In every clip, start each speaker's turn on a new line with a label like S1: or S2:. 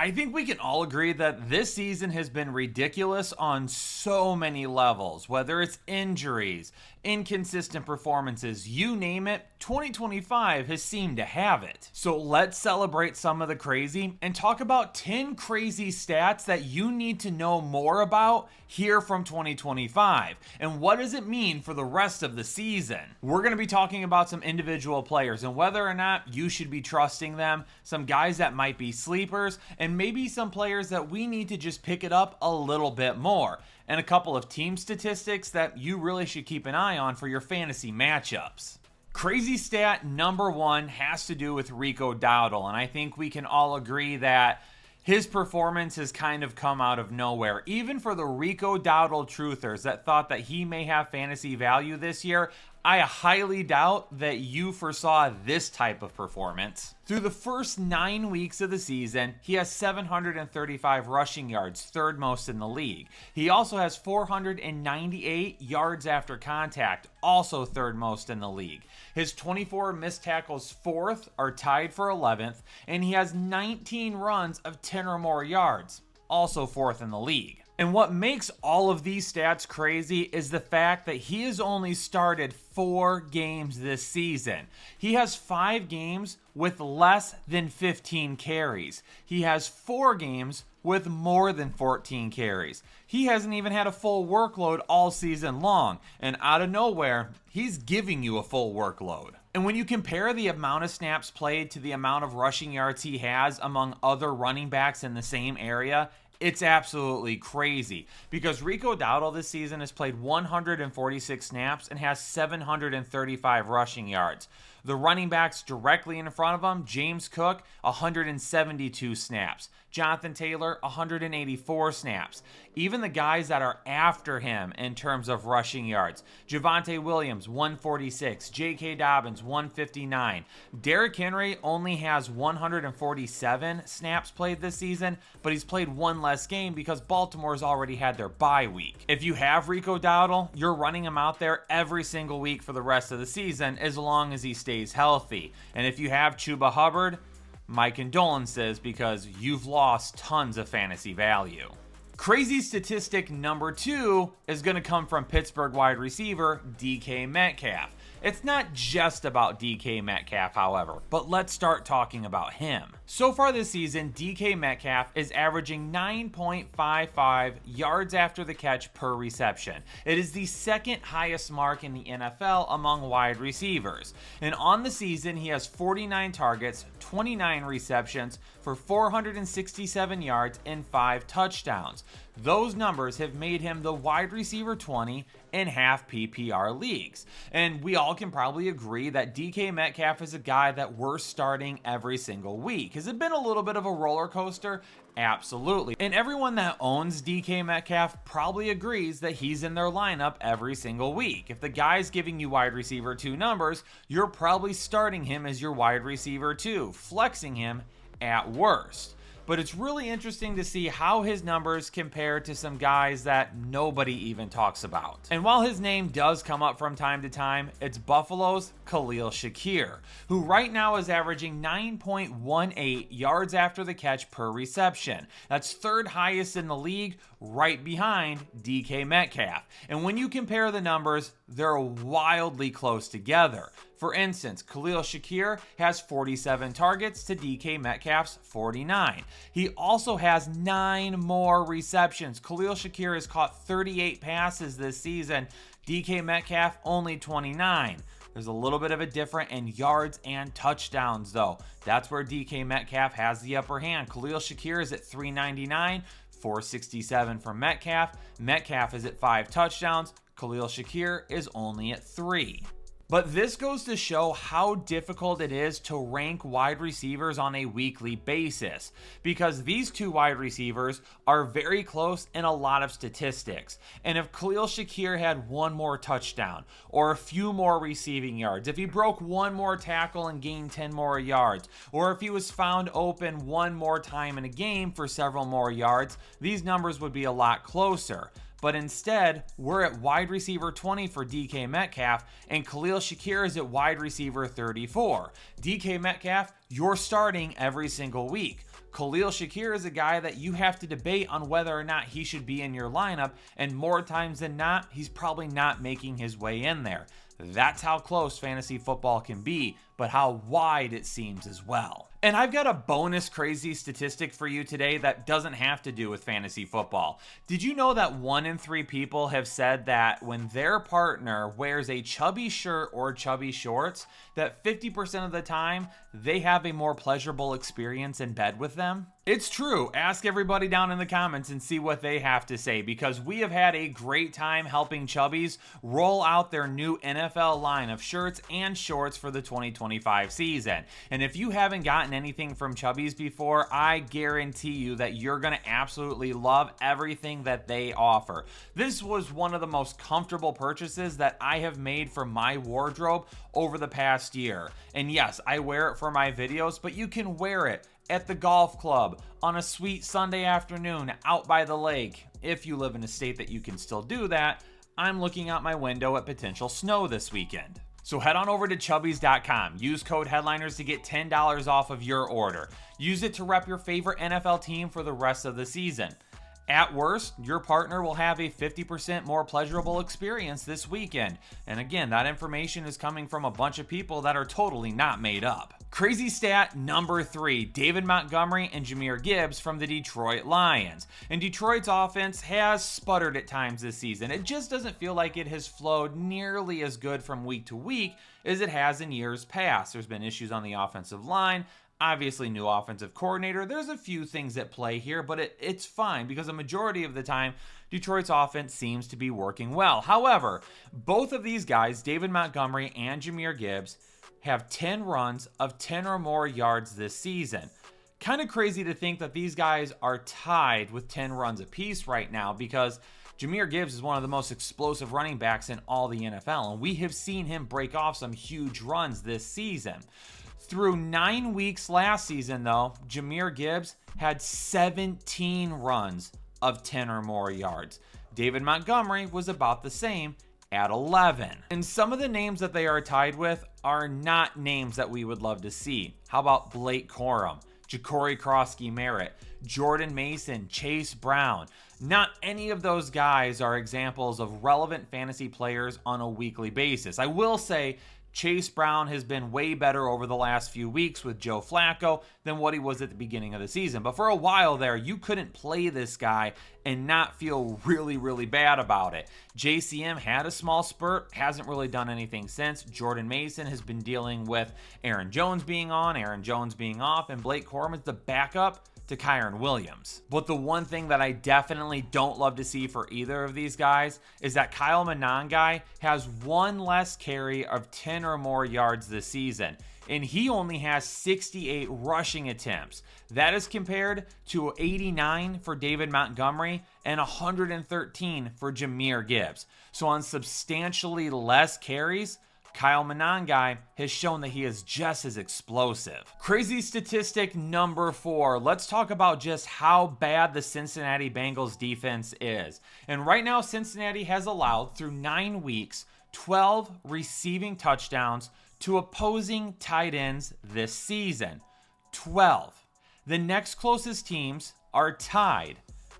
S1: I think we can all agree that this season has been ridiculous on so many levels, whether it's injuries, inconsistent performances, you name it, 2025 has seemed to have it. So let's celebrate some of the crazy and talk about 10 crazy stats that you need to know more about here from 2025. And what does it mean for the rest of the season? We're going to be talking about some individual players and whether or not you should be trusting them, some guys that might be sleepers, and maybe some players that we need to just pick it up a little bit more. And a couple of team statistics that you really should keep an eye on for your fantasy matchups. Crazy stat number one has to do with Rico Dowdle, and I think we can all agree that his performance has kind of come out of nowhere. Even for the Rico Dowdle truthers that thought that he may have fantasy value this year, I highly doubt that you foresaw this type of performance. Through the first 9 weeks of the season, he has 735 rushing yards, third most in the league. He also has 498 yards after contact, also third most in the league. His 24 missed tackles, fourth, are tied for 11th, and he has 19 runs of 10 or more yards, also fourth in the league. And what makes all of these stats crazy is the fact that he has only started 4 games this season. He has 5 games with less than 15 carries. He has 4 games with more than 14 carries. He hasn't even had a full workload all season long. And out of nowhere, he's giving you a full workload. And when you compare the amount of snaps played to the amount of rushing yards he has among other running backs in the same area, it's absolutely crazy because Rico Dowdle this season has played 146 snaps and has 735 rushing yards. The running backs directly in front of him, James Cook, 172 snaps. Jonathan Taylor, 184 snaps. Even the guys that are after him in terms of rushing yards, Javonte Williams, 146. J.K. Dobbins, 159. Derrick Henry only has 147 snaps played this season, but he's played one less game because Baltimore's already had their bye week. If you have Rico Dowdle, you're running him out there every single week for the rest of the season as long as he stays healthy. And if you have Chuba Hubbard, my condolences because you've lost tons of fantasy value. Crazy statistic number 2 is going to come from Pittsburgh wide receiver DK Metcalf. It's not just about DK Metcalf, however, but let's start talking about him. So far this season, DK Metcalf is averaging 9.55 yards after the catch per reception. It is the second highest mark in the NFL among wide receivers. And on the season, he has 49 targets, 29 receptions for 467 yards and 5 touchdowns. Those numbers have made him the wide receiver 20 in half PPR leagues. And we all can probably agree that DK Metcalf is a guy that we're starting every single week. Has it been a little bit of a roller coaster? Absolutely. And everyone that owns DK Metcalf probably agrees that he's in their lineup every single week. If the guy's giving you wide receiver 2 numbers, you're probably starting him as your wide receiver 2, flexing him at worst. But it's really interesting to see how his numbers compare to some guys that nobody even talks about. And while his name does come up from time to time, it's Buffalo's Khalil Shakir, who right now is averaging 9.18 yards after the catch per reception. That's third highest in the league, right behind DK Metcalf. And when you compare the numbers, they're wildly close together. For instance, Khalil Shakir has 47 targets to DK Metcalf's 49. He also has 9 more receptions. Khalil Shakir has caught 38 passes this season. DK Metcalf only 29. There's a little bit of a difference in yards and touchdowns, though. That's where DK Metcalf has the upper hand. Khalil Shakir is at 399, 467 for Metcalf. Metcalf is at 5 touchdowns. Khalil Shakir is only at 3. But this goes to show how difficult it is to rank wide receivers on a weekly basis, because these 2 wide receivers are very close in a lot of statistics. And if Khalil Shakir had 1 more touchdown or a few more receiving yards, if he broke 1 more tackle and gained 10 more yards, or if he was found open 1 more time in a game for several more yards, these numbers would be a lot closer. But instead, we're at wide receiver 20 for DK Metcalf, and Khalil Shakir is at wide receiver 34. DK Metcalf, you're starting every single week. Khalil Shakir is a guy that you have to debate on whether or not he should be in your lineup, and more times than not, he's probably not making his way in there. That's how close fantasy football can be, but how wide it seems as well. And I've got a bonus crazy statistic for you today that doesn't have to do with fantasy football. Did you know that 1 in 3 people have said that when their partner wears a chubby shirt or chubby shorts, that 50% of the time they have a more pleasurable experience in bed with them? It's true. Ask everybody down in the comments and see what they have to say, because we have had a great time helping chubbies roll out their new NFL line of shirts and shorts for the 2025 season. And if you haven't gotten anything from Chubbies before, I guarantee you that you're going to absolutely love everything that they offer. This was one of the most comfortable purchases that I have made for my wardrobe over the past year. And yes, I wear it for my videos, but you can wear it at the golf club, on a sweet Sunday afternoon out by the lake. If you live in a state that you can still do that, I'm looking out my window at potential snow this weekend. So head on over to Chubbies.com. Use code Headliners to get $10 off of your order. Use it to rep your favorite NFL team for the rest of the season. At worst, your partner will have a 50% more pleasurable experience this weekend. And again, that information is coming from a bunch of people that are totally not made up. Crazy stat number 3, David Montgomery and Jahmyr Gibbs from the Detroit Lions. And Detroit's offense has sputtered at times this season. It just doesn't feel like it has flowed nearly as good from week to week as it has in years past. There's been issues on the offensive line. Obviously, new offensive coordinator. There's a few things at play here, but it's fine because a majority of the time, Detroit's offense seems to be working well. However, both of these guys, David Montgomery and Jahmyr Gibbs, have 10 runs of 10 or more yards this season. Kind of crazy to think that these guys are tied with 10 runs apiece right now, because Jahmyr Gibbs is one of the most explosive running backs in all the NFL, and we have seen him break off some huge runs this season. Through 9 weeks last season, though, Jahmyr Gibbs had 17 runs of 10 or more yards. David Montgomery was about the same at 11. And some of the names that they are tied with are not names that we would love to see. How about Blake Corum, Ja'Cory Krosky-Merritt, Jordan Mason, Chase Brown? Not any of those guys are examples of relevant fantasy players on a weekly basis. I will say Chase Brown has been way better over the last few weeks with Joe Flacco than what he was at the beginning of the season. But for a while there, you couldn't play this guy and not feel really, really bad about it. JCM had a small spurt, hasn't really done anything since. Jordan Mason has been dealing with Aaron Jones being on, Aaron Jones being off, and Blake Corum is the backup to Kyren Williams. But the one thing that I definitely don't love to see for either of these guys is that Kyle Monangai has one less carry of 10 or more yards this season, and he only has 68 rushing attempts. That is compared to 89 for David Montgomery and 113 for Jahmyr Gibbs. So on substantially less carries, Kyle Monangai has shown that he is just as explosive. Crazy statistic number 4. Let's talk about just how bad the Cincinnati Bengals defense is. And right now, Cincinnati has allowed, through 9 weeks, 12 receiving touchdowns to opposing tight ends this season. 12. The next closest teams are tied: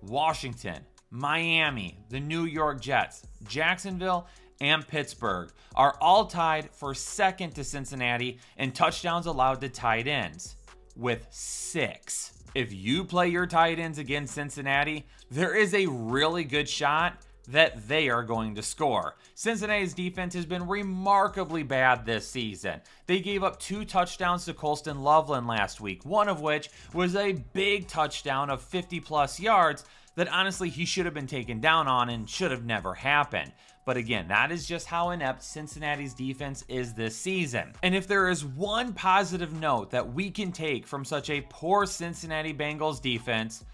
S1: Washington, Miami, the New York Jets, Jacksonville, and Pittsburgh are all tied for second to Cincinnati in touchdowns allowed to tight ends, with 6. If you play your tight ends against Cincinnati, there is a really good shot that they are going to score. Cincinnati's defense has been remarkably bad this season. They gave up 2 touchdowns to Colston Loveland last week, one of which was a big touchdown of 50-plus yards that honestly he should have been taken down on and should have never happened. But again, that is just how inept Cincinnati's defense is this season. And if there is one positive note that we can take from such a poor Cincinnati Bengals defense,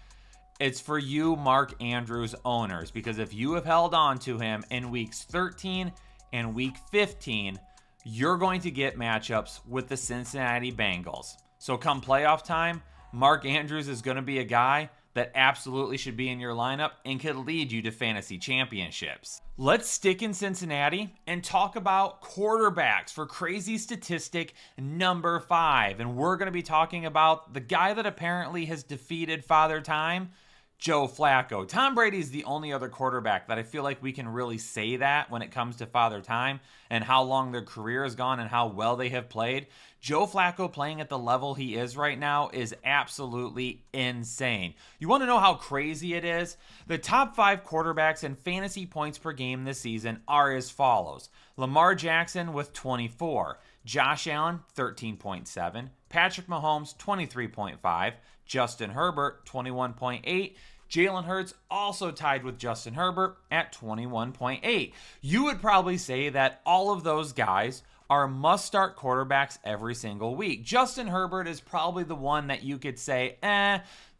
S1: it's for you Mark Andrews owners, because if you have held on to him in weeks 13 and week 15, you're going to get matchups with the Cincinnati Bengals. So come playoff time, Mark Andrews is going to be a guy that absolutely should be in your lineup and could lead you to fantasy championships. Let's stick in Cincinnati and talk about quarterbacks for crazy statistic number 5. And we're going to be talking about the guy that apparently has defeated Father Time, Joe Flacco. Tom Brady's the only other quarterback that I feel like we can really say that when it comes to Father Time and how long their career has gone and how well they have played. Joe Flacco playing at the level he is right now is absolutely insane. You want to know how crazy it is? The top 5 quarterbacks in fantasy points per game this season are as follows. Lamar Jackson with 24. Josh Allen, 13.7. Patrick Mahomes, 23.5. Justin Herbert, 21.8. Jalen Hurts also tied with Justin Herbert at 21.8. You would probably say that all of those guys are must-start quarterbacks every single week. Justin Herbert is probably the one that you could say,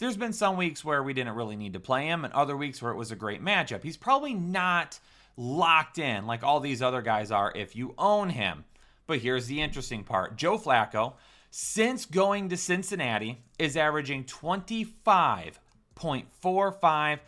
S1: there's been some weeks where we didn't really need to play him and other weeks where it was a great matchup. He's probably not locked in like all these other guys are if you own him. But here's the interesting part. Joe Flacco, since going to Cincinnati, is averaging 25.45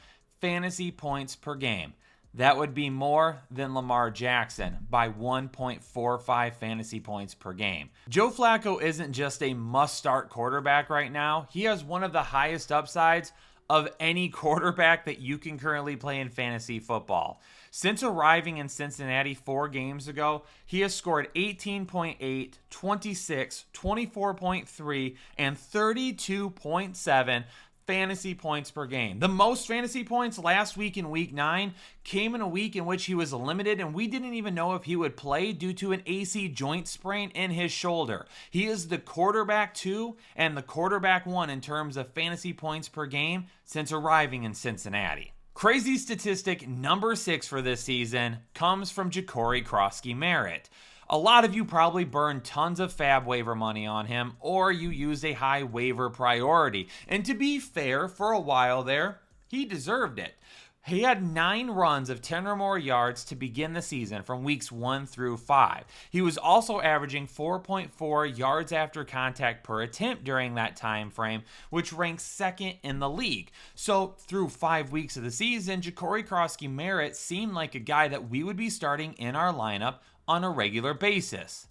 S1: fantasy points per game. That would be more than Lamar Jackson by 1.45 fantasy points per game. Joe Flacco isn't just a must-start quarterback right now. He has one of the highest upsides of any quarterback that you can currently play in fantasy football. Since arriving in Cincinnati 4 games ago, he has scored 18.8, 26, 24.3, and 32.7 fantasy points per game. The most fantasy points last week in week 9 came in a week in which he was limited and we didn't even know if he would play due to an AC joint sprain in his shoulder. He is the quarterback 2 and the quarterback 1 in terms of fantasy points per game since arriving in Cincinnati. Crazy statistic number 6 for this season comes from Ja'Cory Krosky-Merritt. A lot of you probably burned tons of fab waiver money on him, or you used a high waiver priority. And to be fair, for a while there, he deserved it. He had 9 runs of 10 or more yards to begin the season from weeks 1 through 5. He was also averaging 4.4 yards after contact per attempt during that time frame, which ranks 2nd in the league. So through 5 weeks of the season, Ja'Cory Krosky-Merritt seemed like a guy that we would be starting in our lineup on a regular basis.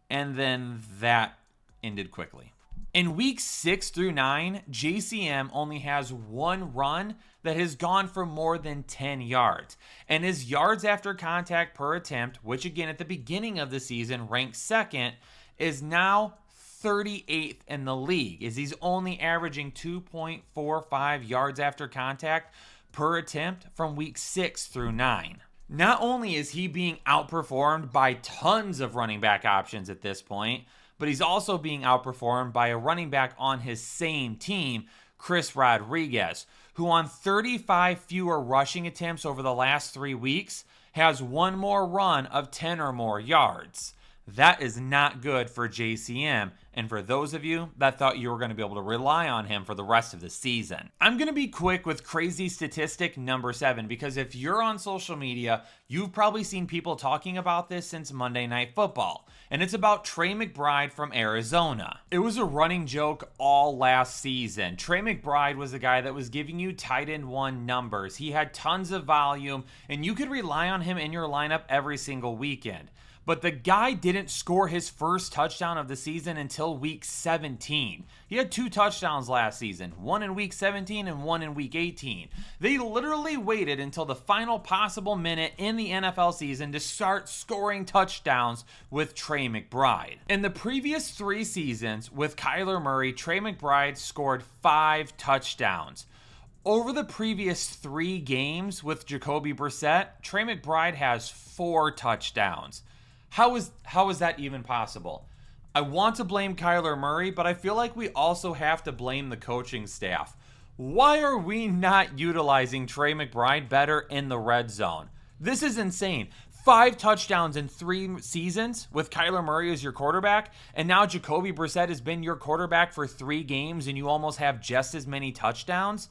S1: And then that ended quickly. In weeks 6 through 9, JCM only has 1 run that has gone for more than 10 yards. And his yards after contact per attempt, which again at the beginning of the season ranked 2nd, is now 38th in the league, as he's only averaging 2.45 yards after contact per attempt from week 6 through 9. Not only is he being outperformed by tons of running back options at this point, but he's also being outperformed by a running back on his same team, Chris Rodriguez, who on 35 fewer rushing attempts over the last 3 weeks has 1 more run of 10 or more yards. That is not good for JCM, and for those of you that thought you were going to be able to rely on him for the rest of the season. I'm going to be quick with crazy statistic number 7, because if you're on social media, you've probably seen people talking about this since Monday Night Football, and it's about Trey McBride from Arizona. It was a running joke all last season. Trey McBride was a guy that was giving you tight end 1 numbers. He had tons of volume, and you could rely on him in your lineup every single weekend. But the guy didn't score his first touchdown of the season until week 17. He had 2 touchdowns last season, 1 in week 17 and 1 in week 18. They literally waited until the final possible minute in the NFL season to start scoring touchdowns with Trey McBride. In the previous 3 seasons with Kyler Murray, Trey McBride scored 5 touchdowns. Over the previous 3 games with Jacoby Brissett, Trey McBride has 4 touchdowns. How is that even possible? I want to blame Kyler Murray, but I feel like we also have to blame the coaching staff. Why are we not utilizing Trey McBride better in the red zone? This is insane. 5 touchdowns in 3 seasons with Kyler Murray as your quarterback, and now Jacoby Brissett has been your quarterback for 3 games and you almost have just as many touchdowns?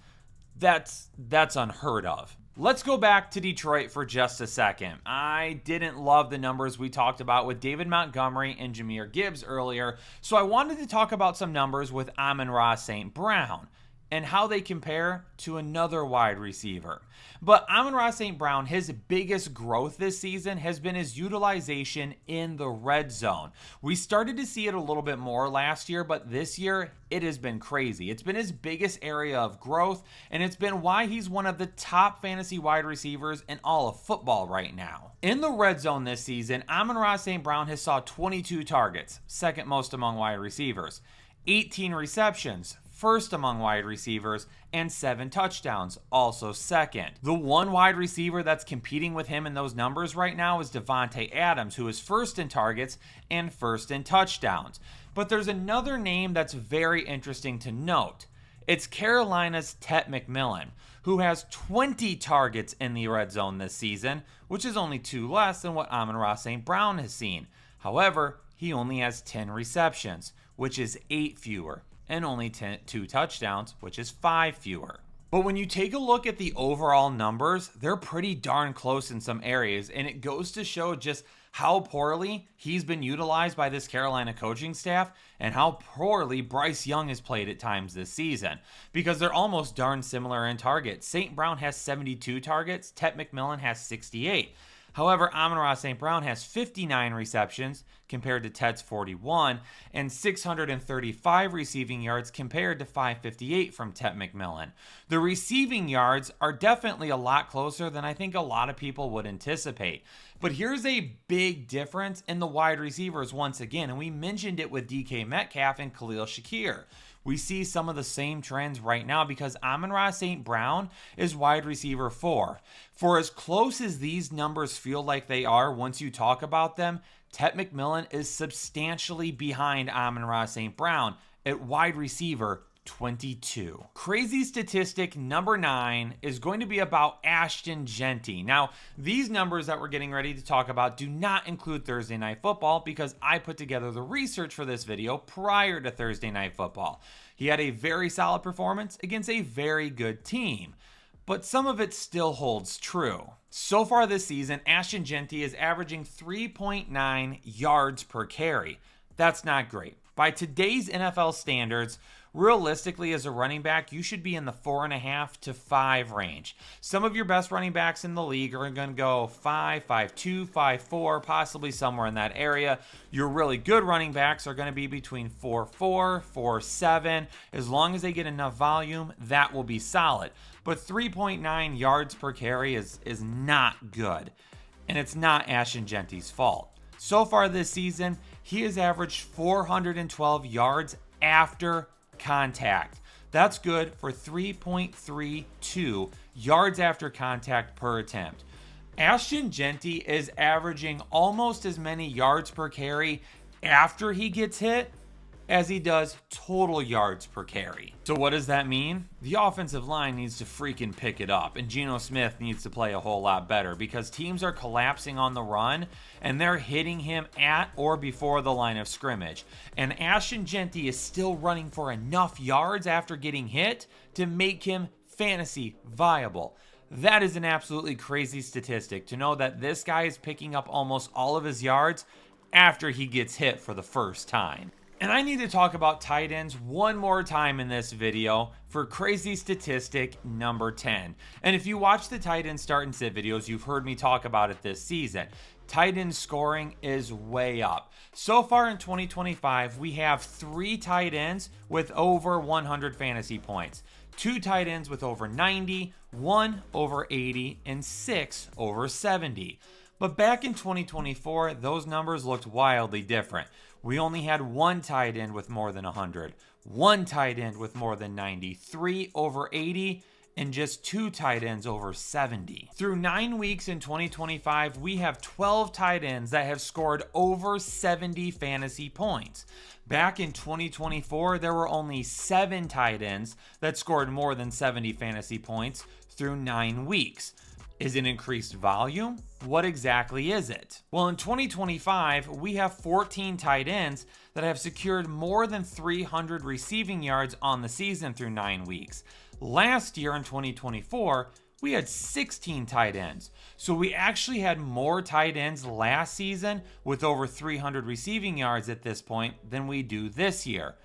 S1: That's unheard of. Let's go back to Detroit for just a second. I didn't love the numbers we talked about with David Montgomery and Jahmyr Gibbs earlier, so I wanted to talk about some numbers with Amon-Ra St. Brown. and how they compare to another wide receiver. But Amon-Ra St. Brown, his biggest growth this season has been his utilization in the red zone. We started to see it a little bit more last year, but this year it has been crazy. It's been his biggest area of growth, and it's been why he's one of the top fantasy wide receivers in all of football right now. In the red zone this season, Amon-Ra St. Brown has saw 22 targets, second most among wide receivers, 18 receptions, first among wide receivers, and 7 touchdowns, also second. The one wide receiver that's competing with him in those numbers right now is Davante Adams, who is first in targets and first in touchdowns. But there's another name that's very interesting to note. It's Carolina's Tet McMillan, who has 20 targets in the red zone this season, which is only 2 less than what Amon-Ra St. Brown has seen. However, he only has 10 receptions, which is 8 fewer, and only 2 touchdowns, which is 5 fewer. But when you take a look at the overall numbers, they're pretty darn close in some areas, and it goes to show just how poorly he's been utilized by this Carolina coaching staff and how poorly Bryce Young has played at times this season, because they're almost darn similar in targets. St. Brown has 72 targets, Tet McMillan has 68. However, Amon-Ra St. Brown has 59 receptions compared to Tet's 41 and 635 receiving yards compared to 558 from Tet McMillan. The receiving yards are definitely a lot closer than I think a lot of people would anticipate. But here's a big difference in the wide receivers once again, and we mentioned it with DK Metcalf and Khalil Shakir. We see some of the same trends right now because Amon-Ra St. Brown is wide receiver 4. For as close as these numbers feel like they are once you talk about them, Tet McMillan is substantially behind Amon-Ra St. Brown at wide receiver 22. Crazy statistic number 9 is going to be about Ashton Jeanty. Now, these numbers that we're getting ready to talk about do not include Thursday Night Football because I put together the research for this video prior to Thursday Night Football. He had a very solid performance against a very good team, but some of it still holds true. So far this season, Ashton Jeanty is averaging 3.9 yards per carry. That's not great. By today's NFL standards, realistically, as a running back, you should be in the 4.5 to 5 range. Some of your best running backs in the league are going to go 5, 5.2, 5.4, possibly somewhere in that area. Your really good running backs are going to be between 4.4, 4.7. As long as they get enough volume, that will be solid. But 3.9 yards per carry is not good. And it's not Ashton Jeanty's fault. So far this season, he has averaged 412 yards after contact. That's good for 3.32 yards after contact per attempt. Ashton Jeanty is averaging almost as many yards per carry after he gets hit as he does total yards per carry. So what does that mean? The offensive line needs to freaking pick it up, and Geno Smith needs to play a whole lot better because teams are collapsing on the run and they're hitting him at or before the line of scrimmage. And Ashton Jeanty is still running for enough yards after getting hit to make him fantasy viable. That is an absolutely crazy statistic to know that this guy is picking up almost all of his yards after he gets hit for the first time. And I need to talk about tight ends one more time in this video for crazy statistic number 10. And if you watch the tight end start and sit videos, you've heard me talk about it this season. Tight end scoring is way up. So far in 2025, we have 3 tight ends with over 100 fantasy points, 2 tight ends with over 90, 1 over 80, and 6 over 70. But back in 2024, those numbers looked wildly different. We only had 1 tight end with more than 100, 1 tight end with more than 90, 3 over 80, and just 2 tight ends over 70. Through 9 weeks in 2025, we have 12 tight ends that have scored over 70 fantasy points. Back in 2024, there were only 7 tight ends that scored more than 70 fantasy points through 9 weeks. Is it increased volume? What exactly is it? Well, in 2025, we have 14 tight ends that have secured more than 300 receiving yards on the season through 9 weeks. Last year in 2024, we had 16 tight ends. So we actually had more tight ends last season with over 300 receiving yards at this point than we do this year.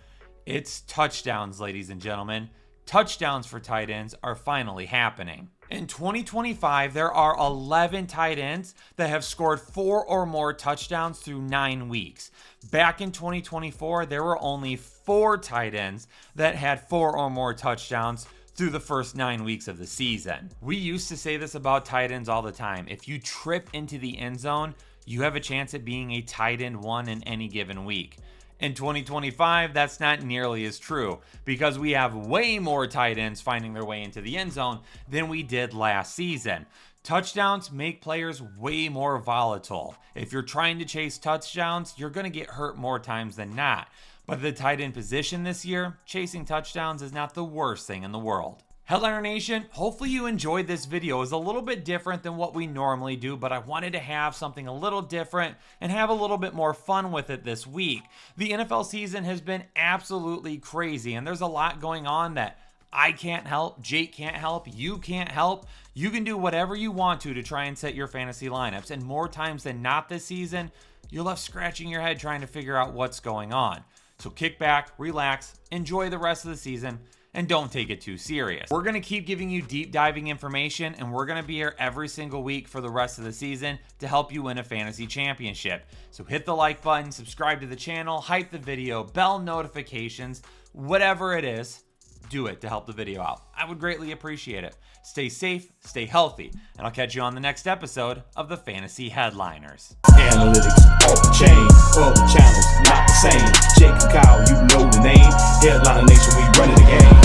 S1: It's touchdowns, ladies and gentlemen. touchdowns for tight ends are finally happening. In 2025, there are 11 tight ends that have scored 4 or more touchdowns through 9 weeks. Back in 2024, there were only 4 tight ends that had 4 or more touchdowns through the first 9 weeks of the season. We used to say this about tight ends all the time. If you trip into the end zone, you have a chance at being a tight end 1 in any given week. In 2025, that's not nearly as true because we have way more tight ends finding their way into the end zone than we did last season. Touchdowns make players way more volatile. If you're trying to chase touchdowns, you're going to get hurt more times than not. But the tight end position this year, chasing touchdowns is not the worst thing in the world. Headliner Nation, hopefully you enjoyed this video. It was a little bit different than what we normally do, but I wanted to have something a little different and have a little bit more fun with it this week. The NFL season has been absolutely crazy, and there's a lot going on that I can't help, Jake can't help, you can't help. You can do whatever you want to try and set your fantasy lineups, and more times than not this season, you're left scratching your head trying to figure out what's going on. So kick back, relax, enjoy the rest of the season, and don't take it too serious. We're going to keep giving you deep diving information, and we're going to be here every single week for the rest of the season to help you win a fantasy championship. So hit the like button, subscribe to the channel, hype the video, bell notifications, whatever it is, do it to help the video out. I would greatly appreciate it. Stay safe, stay healthy, and I'll catch you on the next episode of the Fantasy Headliners.
S2: Analytics off the chain, all the channels not the same. Jake and Kyle, you know the name. Headliner Nation, we running the game.